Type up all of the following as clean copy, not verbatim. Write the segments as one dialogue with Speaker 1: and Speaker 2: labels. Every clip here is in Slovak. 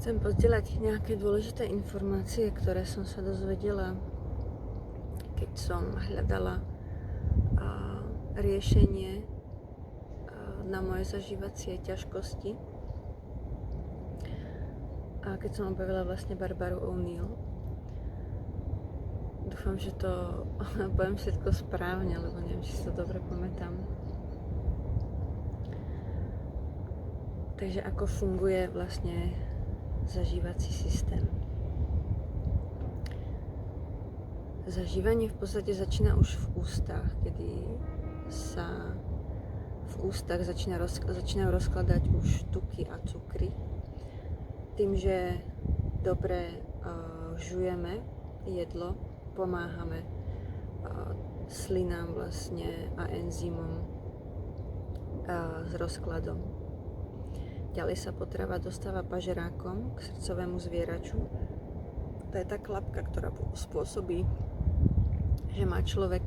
Speaker 1: Chcem pozdieľať nejaké dôležité informácie, ktoré som sa dozvedela, keď som hľadala riešenie na moje zažívacie ťažkosti. A keď som objavila vlastne Barbaru O'Neill. Dúfam, že to poviem všetko správne, lebo neviem, či si to dobre pamätám. Takže ako funguje vlastne zažívací systém. Zažívanie v podstate začína už v ústach, kedy sa v ústach začínajú rozkladať už tuky a cukry. Tým, že dobre žujeme jedlo, pomáhame slinám vlastne a enzymom s rozkladom. Ďalej sa potrava dostáva pažerákom k srdcovému zvieraču. To je tá klapka, ktorá spôsobí, že má človek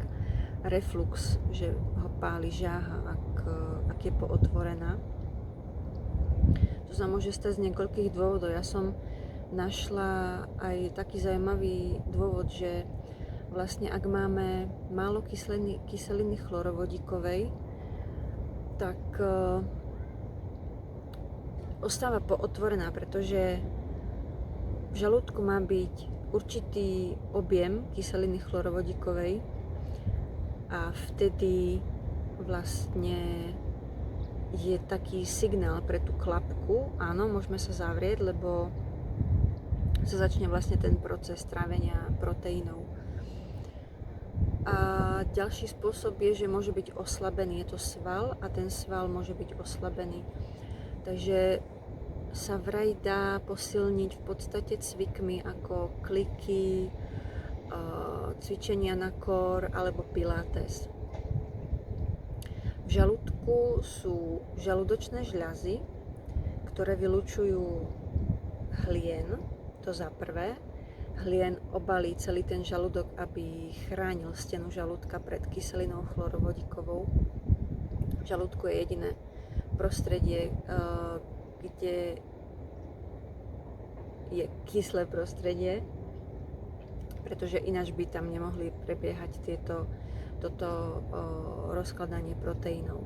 Speaker 1: reflux, že ho páli žáha, ak je pootvorená. To sa môže stať z niekoľkých dôvodov. Ja som našla aj taký zaujímavý dôvod, že vlastne ak máme málo kyseliny chlorovodíkovej, tak ostáva pootvorená, pretože v žalúdku má byť určitý objem kyseliny chlorovodíkovej a vtedy vlastne je taký signál pre tú klapku, áno, môžeme sa zavrieť, lebo sa začne vlastne ten proces trávenia proteínov. A ďalší spôsob je, že môže byť oslabený, je to sval a ten sval môže byť oslabený. Takže sa vraj dá posilniť v podstate cvikmi ako kliky, cvičenia na core alebo pilates. V žalúdku sú žalúdočné žľazy, ktoré vylučujú hlien, to za prvé. Hlien obalí celý ten žalúdok, aby chránil stenu žalúdka pred kyselinou chlorovodíkovou. V žalúdku je jediné prostredie, kde je kyslé prostredie, pretože ináč by tam nemohli prebiehať toto rozkladanie proteínov.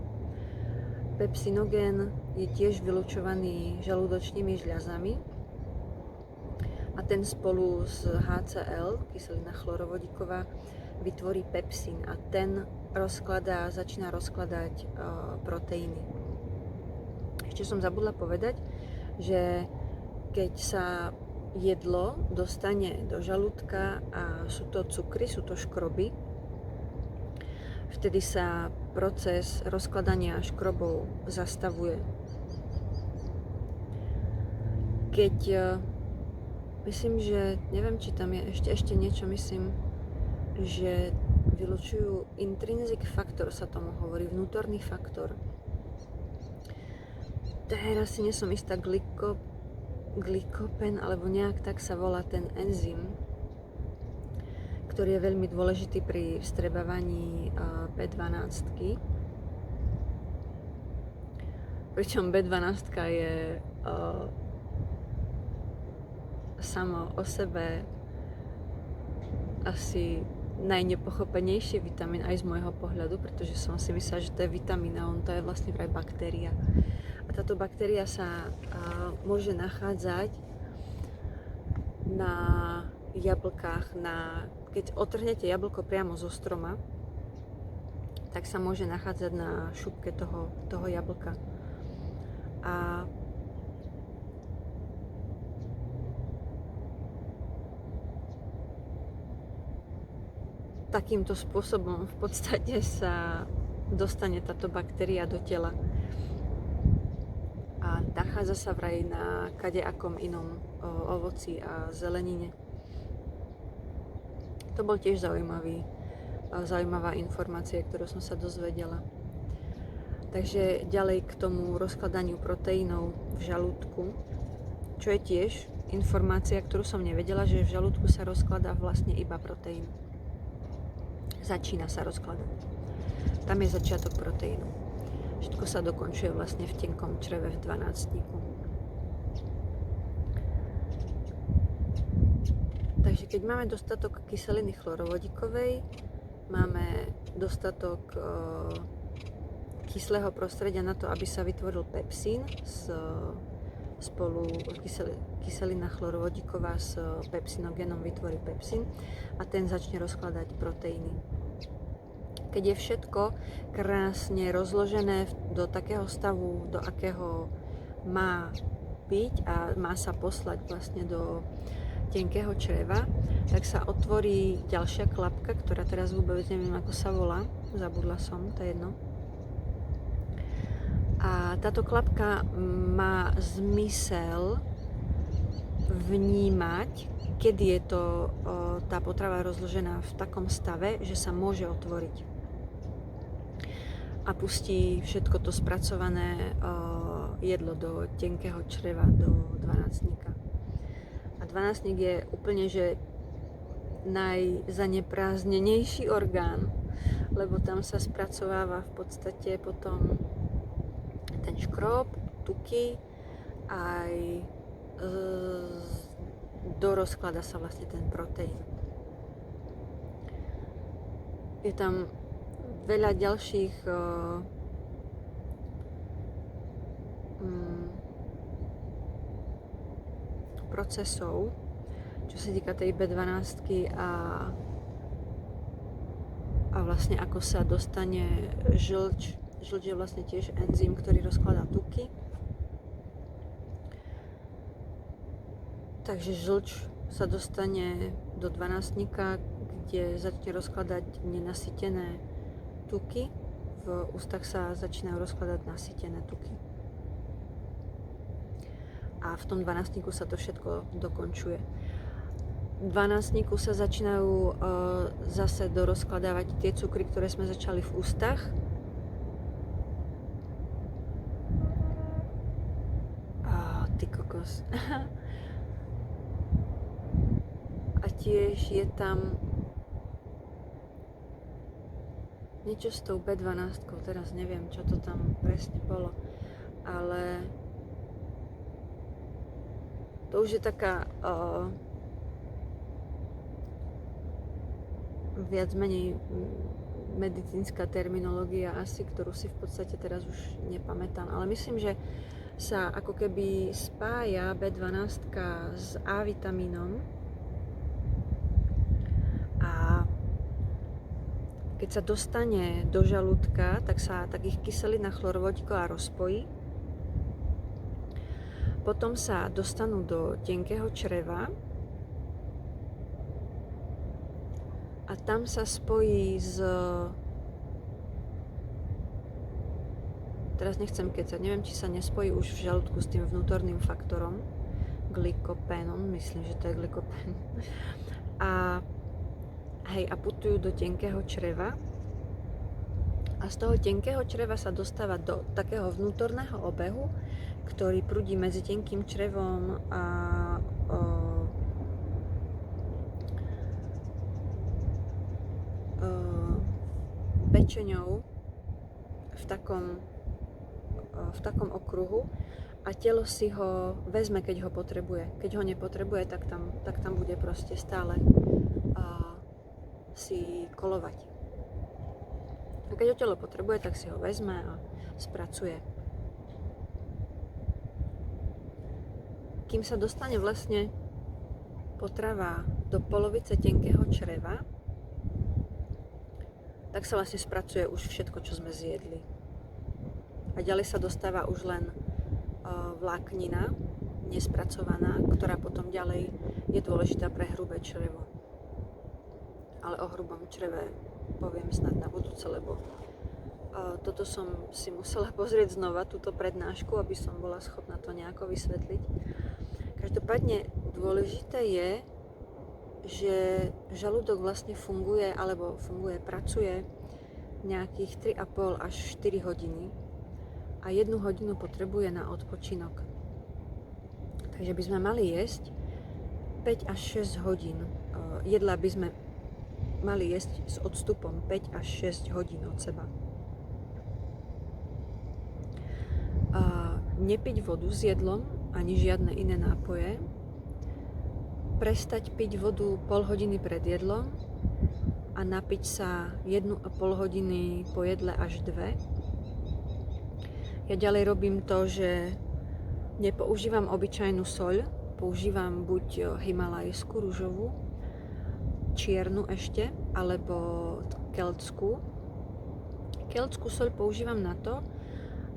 Speaker 1: Pepsinogén je tiež vylučovaný žalúdočnými žľazami a ten spolu s HCl, kyselina chlorovodíková, vytvorí pepsín a ten začína rozkladať proteíny. Ešte som zabudla povedať, že keď sa jedlo dostane do žalúdka a sú to cukry, sú to škroby, vtedy sa proces rozkladania škrobov zastavuje. Keď myslím, že neviem, či tam je ešte niečo, myslím, že vylučujú intrinsic faktor, sa tomu hovorí, vnútorný faktor. Teraz si nie som istá, glykopen, alebo nejak tak sa volá ten enzym, ktorý je veľmi dôležitý pri vstrebávaní B12. Pričom B12 je samo o sebe asi najnepochopenejší vitamín aj z môjho pohľadu, pretože som si myslela, že to je vitamín a on to je vlastne vraj baktéria. A táto baktéria sa môže nachádzať na jablkách. Keď otrhnete jablko priamo zo stroma, tak sa môže nachádzať na šupke toho jablka. A takýmto spôsobom v podstate sa dostane táto baktéria do tela. A nachádza sa vraj na kadejakom inom ovoci a zelenine. To bol tiež zaujímavá informácia, ktorú som sa dozvedela. Takže ďalej k tomu rozkladaniu proteínov v žalúdku, čo je tiež informácia, ktorú som nevedela, že v žalúdku sa rozkladá vlastne iba proteín. Začína sa rozkladať. Tam je začiatok proteínu. Všetko sa dokončuje vlastne v tenkom čreve v 12. Takže keď máme dostatok kyseliny chlorovodíkovej, máme dostatok kyslého prostredia na to, aby sa vytvoril pepsín spolu kyselina chlorovodíková s pepsinogénom vytvorí pepsín a ten začne rozkladať proteíny. Keď je všetko krásne rozložené do takého stavu, do akého má byť a má sa poslať vlastne do tenkého čreva, tak sa otvorí ďalšia klapka, ktorá teraz vôbec neviem, ako sa volá, zabudla som, to je jedno. A táto klapka má zmysel vnímať, kedy je to tá potrava rozložená v takom stave, že sa môže otvoriť. A pustí všetko to spracované jedlo do tenkého čreva, do dvanásnika. A dvanásnik je úplne, že najzaneprázdnenejší orgán, lebo tam sa spracováva v podstate potom ten škrob, tuky, aj dorozklada sa vlastne ten proteín. Je tam veľa ďalších procesov, čo sa týka tej B12 a vlastne ako sa dostane žlč. Žlč je vlastne tiež enzym, ktorý rozkladá tuky. Takže žlč sa dostane do dvanásnika, kde začne rozkladať nenasytené tuky. V ústach sa začínajú rozkladať nasytené tuky. A v tom dvanásniku sa to všetko dokončuje. V dvanásniku sa začínajú zase dorozkladávať tie cukry, ktoré sme začali v ústach. Ty kokos. A tiež je tam niečo s tou B12, teraz neviem, čo to tam presne bolo, ale to už je taká viac menej medicínska terminológia asi, ktorú si v podstate teraz už nepamätám, ale myslím, že sa ako keby spája B12 s A vitamínom a keď sa dostane do žalúdka, tak ich kyselina chlorovodíková rozpojí. Potom sa dostanú do tenkého čreva a tam sa spojí s... Teraz nechcem kecať, neviem, či sa nespojí už v žalúdku s tým vnútorným faktorom, glykopénom, myslím, že to je glykopén. A putujú do tenkého čreva. A z toho tenkého čreva sa dostáva do takého vnútorného obehu, ktorý prúdi medzi tenkým črevom a pečeňou v takom okruhu a telo si ho vezme, keď ho potrebuje. Keď ho nepotrebuje, tak tam bude proste stále si kolovať. A keď ho telo potrebuje, tak si ho vezme a spracuje. Kým sa dostane vlastne potrava do polovice tenkého čreva, tak sa vlastne spracuje už všetko, čo sme zjedli. A ďalej sa dostáva už len vláknina, nespracovaná, ktorá potom ďalej je dôležitá pre hrubé črevo. Ale o hrubom čreve poviem snad na budúce, lebo toto som si musela pozrieť znova, túto prednášku, aby som bola schopná to nejako vysvetliť. Každopádne dôležité je, že žalúdok vlastne pracuje nejakých 3,5 až 4 hodiny a 1 hodinu potrebuje na odpočinok. Takže by sme mali jesť 5 až 6 hodín. Jedla by sme mali jesť s odstupom 5 až 6 hodín od seba. Nepiť vodu s jedlom ani žiadne iné nápoje. prestať piť vodu pol hodiny pred jedlom a napiť sa 1,5 hodiny po jedle až 2. Ja ďalej robím to, že nepoužívam obyčajnú soľ, používam buď himalajskú ružovú, čiernu ešte, alebo keltskú. Keltskú soľ používam na to,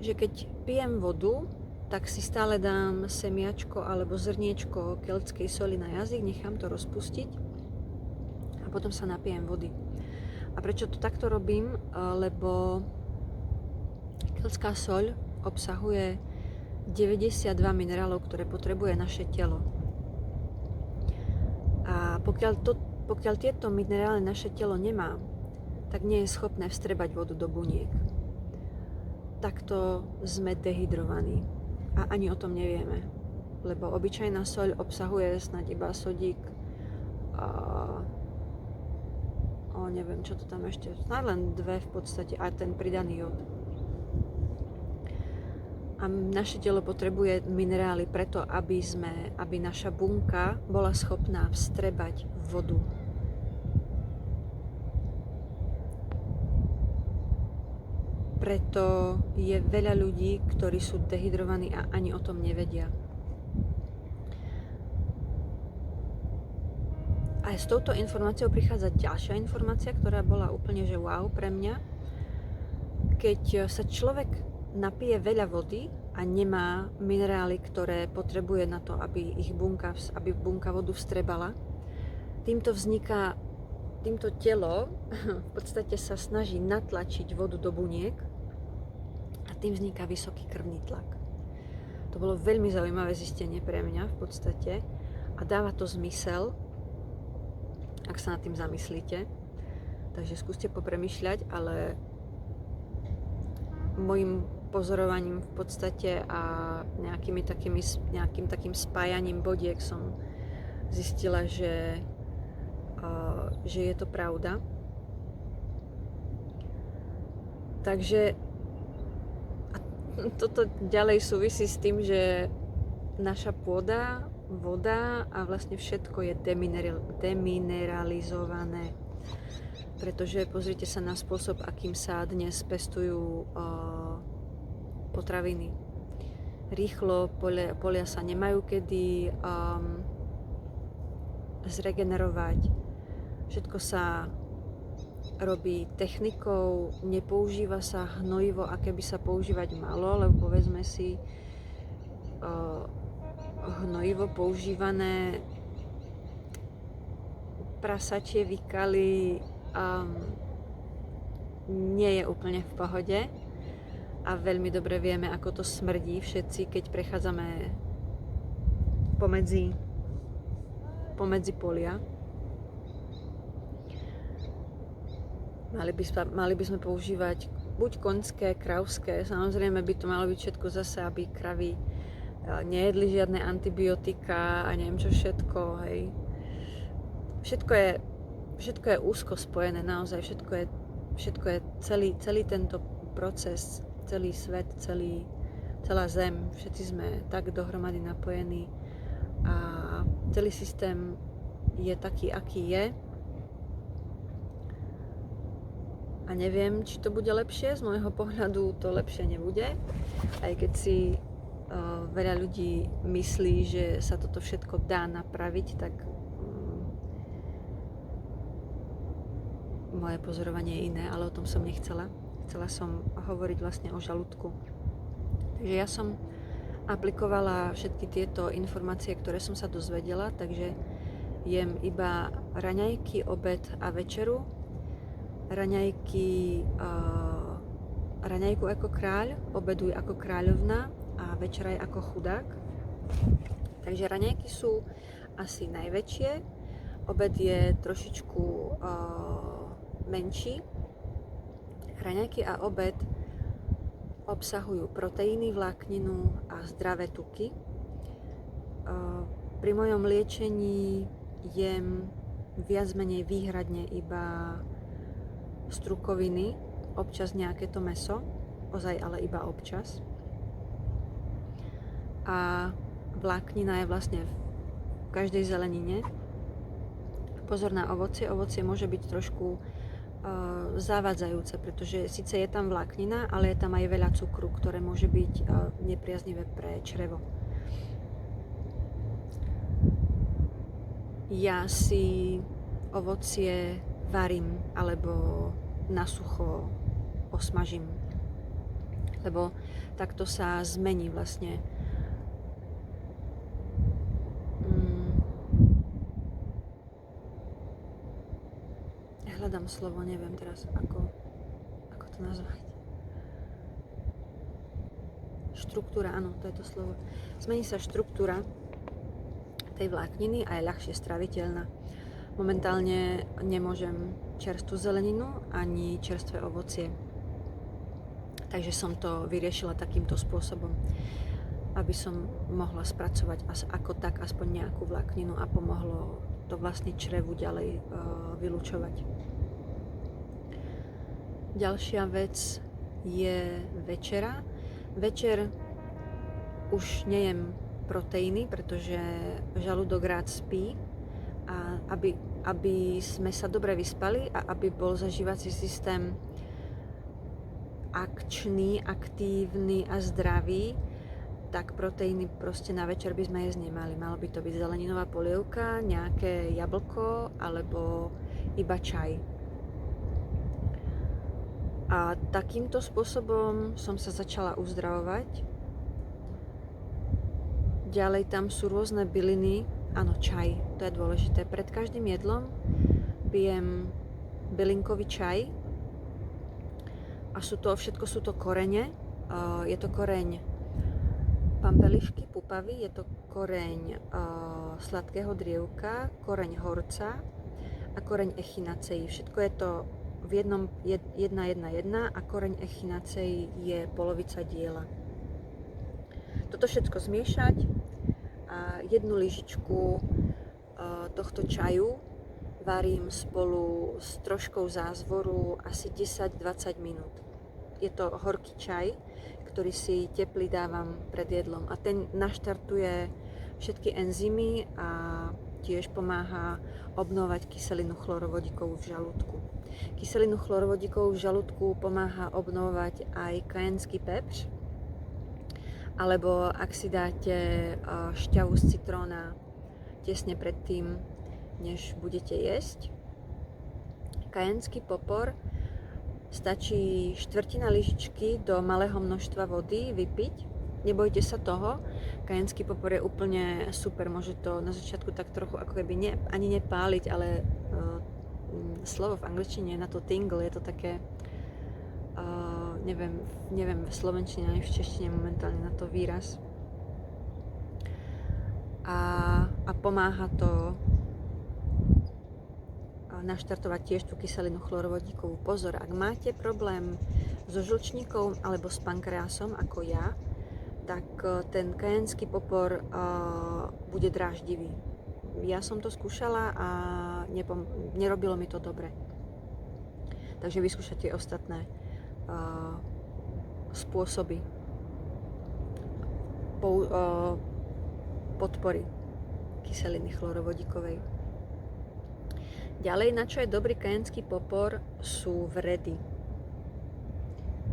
Speaker 1: že keď pijem vodu, tak si stále dám semiačko alebo zrniečko keltskej soli na jazyk, nechám to rozpustiť a potom sa napijem vody. A prečo to takto robím? Lebo keltská soľ obsahuje 92 minerálov, ktoré potrebuje naše telo. A pokiaľ tieto minerály naše telo nemá, tak nie je schopné vstrebať vodu do buniek. Takto sme dehydrovaní. A ani o tom nevieme, lebo obyčajná soľ obsahuje snáď iba sodík neviem, čo to tam ešte, snáď len 2 v podstate a ten pridaný jód. A naše telo potrebuje minerály preto, aby naša bunka bola schopná vstrebať vodu. Preto je veľa ľudí, ktorí sú dehydrovaní a ani o tom nevedia. A s touto informáciou prichádza ďalšia informácia, ktorá bola úplne že wow pre mňa. Keď sa človek napije veľa vody a nemá minerály, ktoré potrebuje na to, aby bunka vodu vstrebala, týmto telo v podstate sa snaží natlačiť vodu do buniek a tým vzniká vysoký krvný tlak. To bolo veľmi zaujímavé zistenie pre mňa v podstate a dáva to zmysel, ak sa nad tým zamyslíte. Takže skúste popremýšľať, ale môjim pozorovaním v podstate a nejakým takým spájaním bodiek som zistila, že je to pravda. Takže toto ďalej súvisí s tým, že naša pôda, voda a vlastne všetko je demineralizované. Pretože pozrite sa na spôsob, akým sa dnes pestujú potraviny. Rýchlo, polia sa nemajú kedy zregenerovať. Všetko sa robí technikou, nepoužíva sa hnojivo, aké by sa používať malo, lebo povedzme si, hnojivo používané prasačie vykaly nie je úplne v pohode a veľmi dobre vieme, ako to smrdí všetci, keď prechádzame pomedzi polia. Mali by sme používať buď koňské, kravské, samozrejme by to malo byť všetko zase, aby kravy nejedli žiadne antibiotika a neviem čo všetko, hej. Všetko je úzko spojené, naozaj, všetko je celý tento proces, celý svet, celá zem, všetci sme tak dohromady napojení a celý systém je taký, aký je. A neviem, či to bude lepšie, z môjho pohľadu to lepšie nebude, aj keď si veľa ľudí myslí, že sa toto všetko dá napraviť, tak moje pozorovanie je iné, ale o tom som nechcela. Chcela som hovoriť vlastne o žalúdku. Takže ja som aplikovala všetky tieto informácie, ktoré som sa dozvedela, takže jem iba raňajky, obed a večeru. Raňajku ako kráľ, obeduj ako kráľovna a večeraj ako chudák. Takže raňajky sú asi najväčšie, obed je trošičku menší. Raňajky a obed obsahujú proteíny, vlákninu a zdravé tuky. Pri mojom liečení jem viac menej výhradne iba strukoviny, občas nejaké to mäso, ozaj ale iba občas. A vláknina je vlastne každej zelenine. Pozor na ovocie. Ovocie môže byť trošku zavádzajúce, pretože síce je tam vláknina, ale je tam aj veľa cukru, ktoré môže byť nepriaznivé pre črevo. Ja si ovocie varím alebo na sucho osmažím, lebo takto sa zmení vlastne hľadám slovo, neviem teraz, ako to nazvať. Štruktúra, áno, to je to slovo. Zmení sa štruktúra tej vlákniny a je ľahšie straviteľná. Momentálne nemôžem čerstvú zeleninu ani čerstvé ovocie. Takže som to vyriešila takýmto spôsobom, aby som mohla spracovať ako tak aspoň nejakú vlákninu a pomohlo to vlastne črevu ďalej vylučovať. Ďalšia vec je večera. Večer už nejem proteíny, pretože žalúdok rád spí a aby sme sa dobre vyspali a aby bol zažívací systém akčný, aktívny a zdravý, tak proteíny proste na večer by sme jesť nemali. Malo by to byť zeleninová polievka, nejaké jablko alebo iba čaj. A takýmto spôsobom som sa začala uzdravovať. Ďalej tam sú rôzne byliny. Áno, čaj, to je dôležité. Pred každým jedlom pijem bylinkový čaj. A všetko sú to korene. Je to koreň pampelišky, pupavy, je to koreň sladkého drievka, koreň horca a koreň echinacei. Všetko je to v 1,1,1 a koreň echinacei je polovica diela. Toto všetko zmiešať a jednu lyžičku tohto čaju varím spolu s troškou zázvoru asi 10-20 minút. Je to horký čaj, ktorý si teplý dávam pred jedlom a ten naštartuje všetky enzymy a tiež pomáha obnovovať kyselinu chlorovodíkovú v žalúdku. Kyselinu chlorovodíkovú v žalúdku pomáha obnovovať aj kajenský pepř, alebo ak si dáte šťavu z citróna tesne pred tým, než budete jesť. Kajenský popor stačí štvrtina lyžičky do malého množstva vody vypiť. Nebojte sa toho, kajenský popor je úplne super, môže to na začiatku tak trochu ako keby ani nepáliť, ale slovo v angličtine je na to tingle, je to také, neviem v slovenčine ani v češtine momentálne na to výraz. A pomáha to naštartovať tiež tú kyselinu chlorovodíkovú. Pozor, ak máte problém so žlčníkom alebo s pankreasom ako ja, tak ten kajenský popor bude dráždivý. Ja som to skúšala a nerobilo mi to dobre. Takže vyskúšate ostatné spôsoby podpory kyseliny chlorovodíkovej. Ďalej, na čo je dobrý kajenský popor, sú vredy.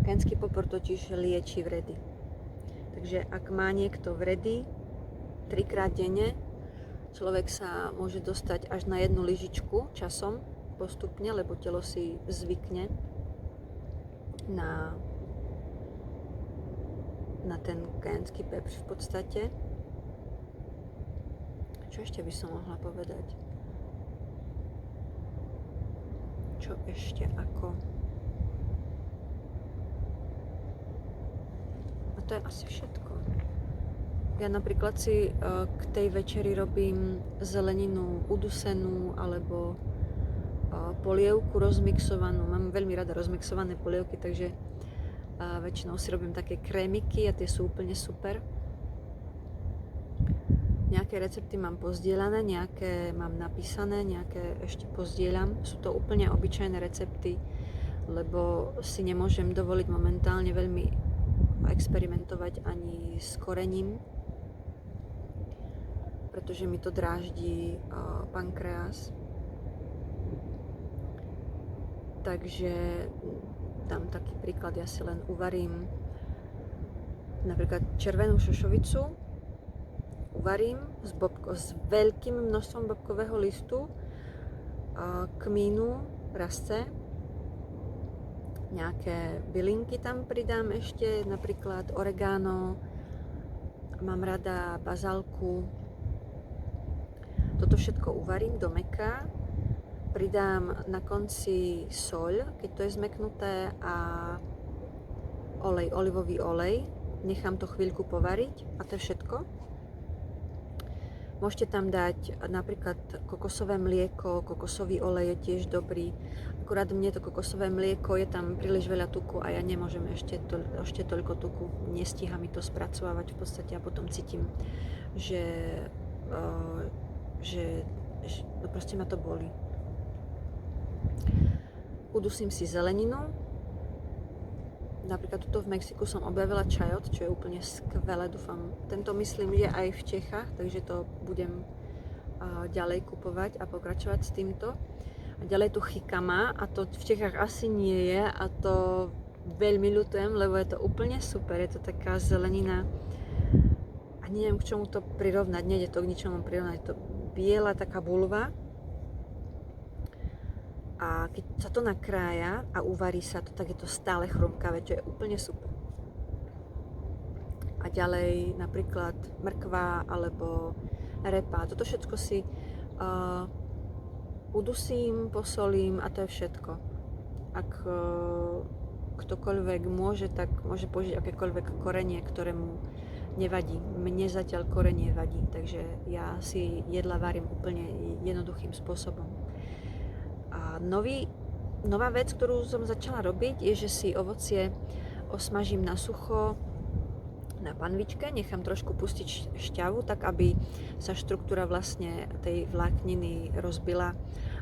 Speaker 1: Kajenský popor totiž lieči vredy. Takže ak má niekto vredy 3-krát denne, človek sa môže dostať až na 1 lyžičku časom postupne, lebo telo si zvykne na ten kajenský pepř v podstate. Čo ešte by som mohla povedať? Čo ešte ako? A to je asi všetko. Ja napríklad si k tej večeri robím zeleninu udusenú alebo polievku rozmixovanú. Mám veľmi rada rozmixované polievky, takže väčšinou si robím také krémiky a tie sú úplne super. Nejaké recepty mám pozdieľané, nejaké mám napísané, nejaké ešte pozdieľam. Sú to úplne obyčajné recepty, lebo si nemôžem dovoliť momentálne veľmi experimentovať ani s korením, pretože mi to dráždi pankreas. Takže dám taký príklad, ja si len uvarím napríklad červenú šošovicu, uvarím s veľkým množstvom bobkového listu, kmínu, rasce, nejaké bylinky tam pridám ešte, napríklad oregano, mám rada bazálku. Toto všetko uvarím do mäkka, pridám na konci soľ, keď to je zmeknuté, a olivový olej. Nechám to chvíľku povariť a to je všetko. Môžete tam dať napríklad kokosové mlieko, kokosový olej je tiež dobrý. Akurát mne to kokosové mlieko, je tam príliš veľa tuku a ja nemôžem ešte toľko tuku. Nestíha mi to spracovávať v podstate a potom cítim, že no proste ma to boli. Udusím si zeleninu. Napríklad tuto v Mexiku som objavila čajot, čo je úplne skvelé, dúfam. Tento myslím je aj v Čechách, takže to budem ďalej kupovať a pokračovať s týmto. A ďalej tu chikama, a to v Čechách asi nie je a to veľmi ľutujem, lebo je to úplne super, je to taká zelenina. Ani neviem, k čomu to prirovnať, nejde to k ničomu prirovnať, je to biela taká bulva. A keď sa to nakrája a uvarí sa to, tak je to stále chrumkavé, čo je úplne super. A ďalej napríklad mrkva alebo repa. Toto všetko si udusím, posolím a to je všetko. Ak ktokoľvek môže, tak môže použiť akékoľvek korenie, ktorému nevadí. Mne zatiaľ korenie vadí, takže ja si jedla varím úplne jednoduchým spôsobom. A nová vec, ktorú som začala robiť, je, že si ovocie osmažím na sucho na panvičke, nechám trošku pustiť šťavu, tak aby sa štruktúra vlastne tej vlákniny rozbila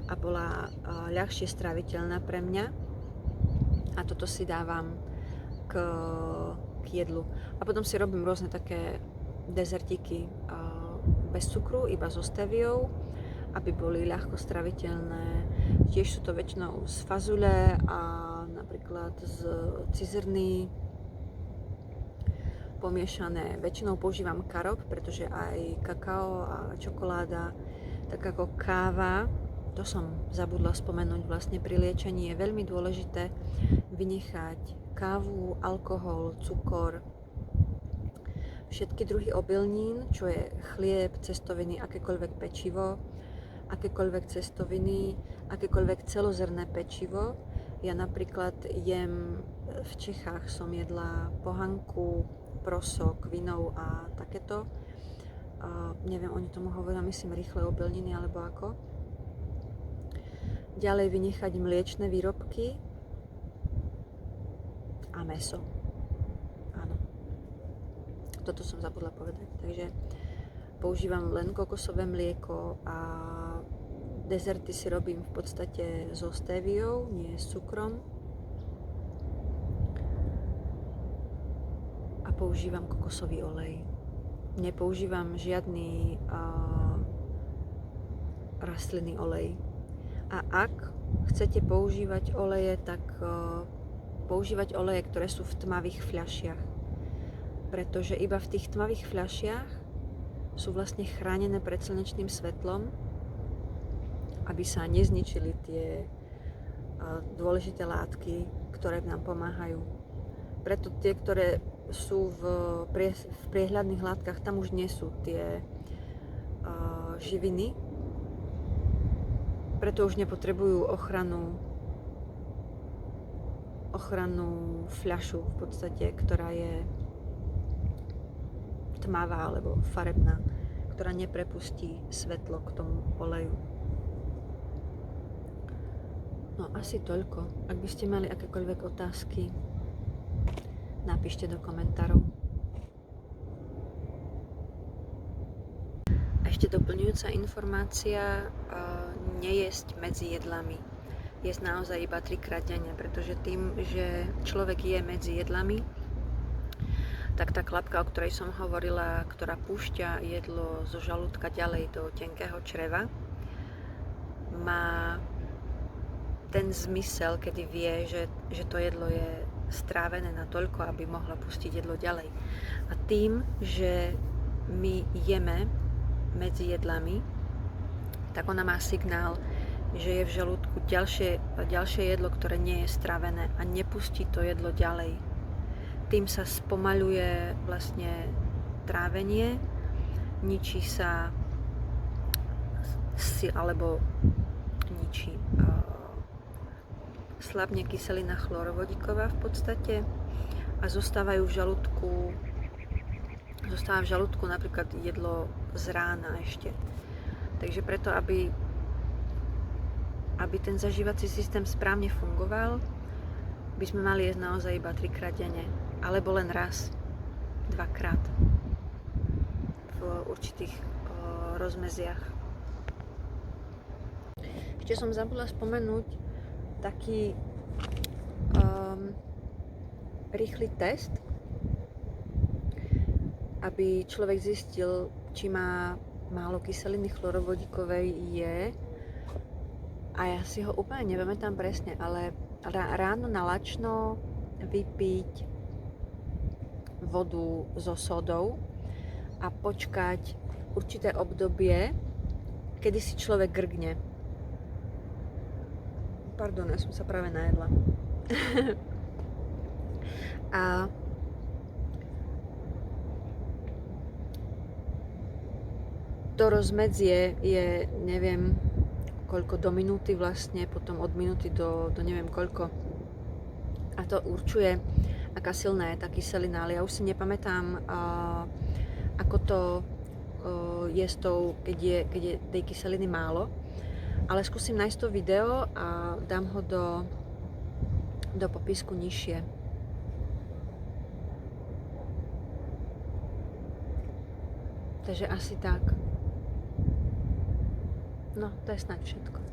Speaker 1: a bola ľahšie stráviteľná pre mňa. A toto si dávam k jedlu. A potom si robím rôzne také dezertiky bez cukru, iba so steviou, aby boli ľahko straviteľné. Tiež sú to väčšinou z fazule a napríklad z cizrny pomiešané. Väčšinou používam karob, pretože aj kakao a čokoláda, tak ako káva, to som zabudla spomenúť vlastne pri liečení, je veľmi dôležité vynechať kávu, alkohol, cukor, všetky druhy obilnín, čo je chlieb, cestoviny, akékoľvek pečivo, akékoľvek cestoviny, akékoľvek celozrné pečivo. Ja napríklad jem, v Čechách som jedla pohanku, prosok, vinov a takéto. Neviem, oni tomu hovoria, myslím, rýchle obilniny alebo ako. Ďalej vynechať mliečne výrobky a mäso. Áno. Toto som zabudla povedať. Takže používam len kokosové mlieko a dezerty si robím v podstate so steviou, nie s cukrom. A používam kokosový olej. Nepoužívam žiadny rastlinný olej. A ak chcete používať oleje, tak používať oleje, ktoré sú v tmavých fľašiach. Pretože iba v tých tmavých fľašiach sú vlastne chránené pred slnečným svetlom, aby sa nezničili tie dôležité látky, ktoré nám pomáhajú. Preto tie, ktoré sú v priehľadných látkach, tam už nie sú tie živiny, preto už nepotrebujú ochrannú fľašu v podstate, ktorá je tmavá alebo farebná, ktorá neprepustí svetlo k tomu oleju. No asi toľko. Ak by ste mali akékoľvek otázky, napíšte do komentárov. A ešte doplňujúca informácia, nejesť medzi jedlami. Jesť naozaj iba 3-krát denne, pretože tým, že človek je medzi jedlami, tak tá klapka, o ktorej som hovorila, ktorá púšťa jedlo zo žalúdka ďalej do tenkého čreva, má ten zmysel, kedy vie, že to jedlo je strávené natoľko, aby mohla pustiť jedlo ďalej. A tým, že my jeme medzi jedlami, tak ona má signál, že je v žalúdku ďalšie jedlo, ktoré nie je strávené a nepustí to jedlo ďalej. Tým sa spomaľuje vlastne trávenie, ničí sa alebo ničí. Slabne kyselina chlorovodíková v podstate a zostáva v žalúdku napríklad jedlo z rána ešte. Takže preto, aby ten zažívací systém správne fungoval, by sme mali jesť naozaj iba 3-krát denne, alebo len raz, 2-krát v určitých rozmeziach. Ešte som zabudla spomenúť taký rýchly test, aby človek zistil, či má málo kyseliny chlorovodíkovej a ja si ho úplne nepamätám presne, ale ráno na lačno vypiť vodu so sodou a počkať určité obdobie, kedy si človek grgne. Pardon, ja som sa práve najedla. A to rozmedzie je, neviem koľko, do minúty vlastne, potom od minúty do neviem koľko. A to určuje, aká silná je tá kyselina, ale ja už si nepamätám, ako to je s tou, keď je tej kyseliny málo. Ale skúsim nájsť to video a dám ho do popisku nižšie. Takže asi tak. No, to je snáď všetko.